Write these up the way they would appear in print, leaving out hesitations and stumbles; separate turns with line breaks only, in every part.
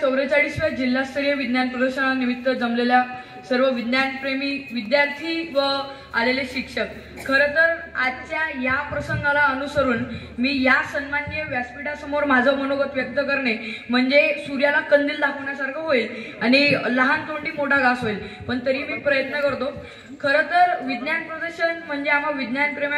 44व्या जिल्हास्तरीय विज्ञान प्रदर्शनानिमित्त जमलेल्या सर्व विज्ञानप्रेमी विद्यार्थी व आलेले शिक्षक, खरं तर आजच्या या प्रसंगाला अनुसरून मी या सन्माननीय व्यासपीठासमोर माझं मनोगत व्यक्त करणे म्हणजे सूर्याला कंदील दाखवण्यासारखं होईल आणि लहान तोंडी मोठा घास होईल, पण तरी मी प्रयत्न करतो। खरं तर विज्ञान प्रदर्शन म्हणजे आम्हा विज्ञानप्रेमी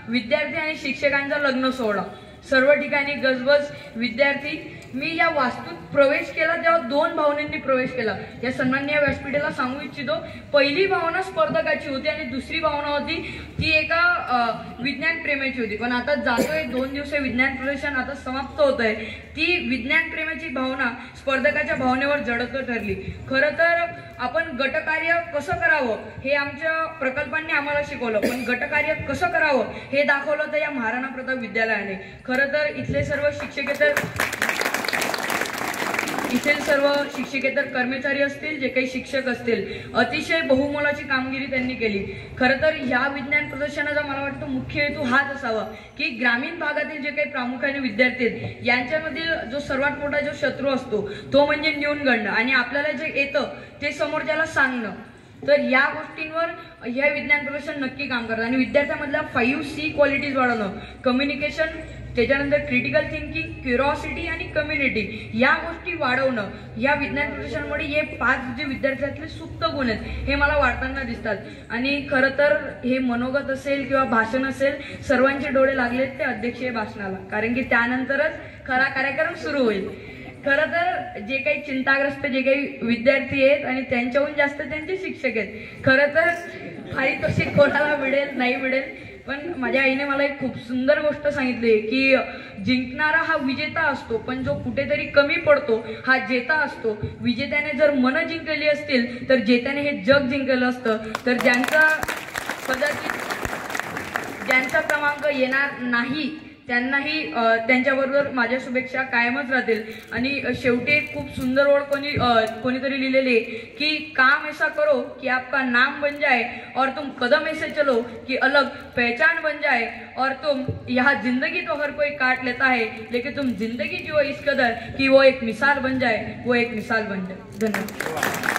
विद्यार्थी आणि शिक्षकांचा लग्न सोहळा। सर्व ठिकाणी गजबज विद्यार्थी। मी या वास्तूत प्रवेश केला तेव्हा दोन भावनांनी प्रवेश केला। या सन्माननीय व्यासपीठाला सांगू इच्छितो, पहिली भावना स्पर्धकाची होती आणि दुसरी भावना होती ती एका विज्ञान प्रेमीची होती। पण आता जातोय 2 दिवसीय विज्ञान प्रदर्शन आता समाप्त होत आहे, ती विज्ञान प्रेमीची भावना स्पर्धकाच्या भावनेवर जडत ठरली। खरं तर आपण गटकार्य कसं करावं हे आमच्या प्रकल्पांनी आम्हाला शिकवलं, पण गटकार्य कसं करावं हे दाखवलं तर या महाराणा प्रताप विद्यालयाने। खरं तर इथले सर्व शिक्षकेतर कर्मचारी असतील, जे काही शिक्षक असतील, अतिशय बहुमोलाची कामगिरी त्यांनी केली। खरं तर या विज्ञान प्रदर्शनाचा मला वाटतं मुख्य हेतू हाच असावा की ग्रामीण भागातील जे काही प्रामुख्याने विद्यार्थी आहेत यांच्यामधील जो सर्वात मोठा जो शत्रू असतो तो म्हणजे न्यूनगंड, आणि आपल्याला जे येतं ते समोरच्याला सांगणं। तर या गोष्टींवर हे विज्ञान प्रदर्शन नक्की काम करतं आणि विद्यार्थ्यांमधल्या 5C क्वालिटीज वाढवणं, कम्युनिकेशन, त्याच्यानंतर क्रिटिकल थिंकिंग, क्युरिओसिटी आणि कम्युनिटी या गोष्टी वाढवणं, या विज्ञान प्रदर्शनामुळे हे 5 जे विद्यार्थ्यातले सुप्त गुण आहेत हे मला वाढताना दिसतात। आणि खरं तर हे मनोगत असेल किंवा भाषण असेल, सर्वांचे डोळे लागलेत ते अध्यक्षीय भाषणाला, कारण की त्यानंतरच खरा कार्यक्रम सुरू होईल। खरं तर जे काही चिंताग्रस्त जे काही विद्यार्थी आहेत आणि त्यांच्याहून जास्त त्यांचे शिक्षक आहेत, खरं तर पारितोषिक कोणाला मिळेल नाही मिळेल, पण माझ्या आईने मला एक खूप सुंदर गोष्ट सांगितली की जिंकणारा हा विजेता असतो, पण जो कुठेतरी कमी पडतो हा जेता असतो। विजेत्याने जर मन जिंकलेली असतील तर जेत्याने हे जग जिंकलं असतं। तर ज्यांचा क्रमांक येणार नाही त्यांनाही त्यांच्याबरोबर माझ्या शुभेच्छा कायमच राहतील। आणि शेवटी एक खूप सुंदर ओळ कोणीतरी लिहिलेली कि काम ऐसा करो कि आपका नाम बन जाए और तुम कदम ऐसे चलो कि अलग पहचान बन जाए, और तुम यहाँ जिंदगी तो हर कोई काट लेता है लेकिन तुम जिंदगी जियो इस कदर कि वो एक मिसाल बन जाए, वो एक मिसाल बन जाए। धन्यवाद।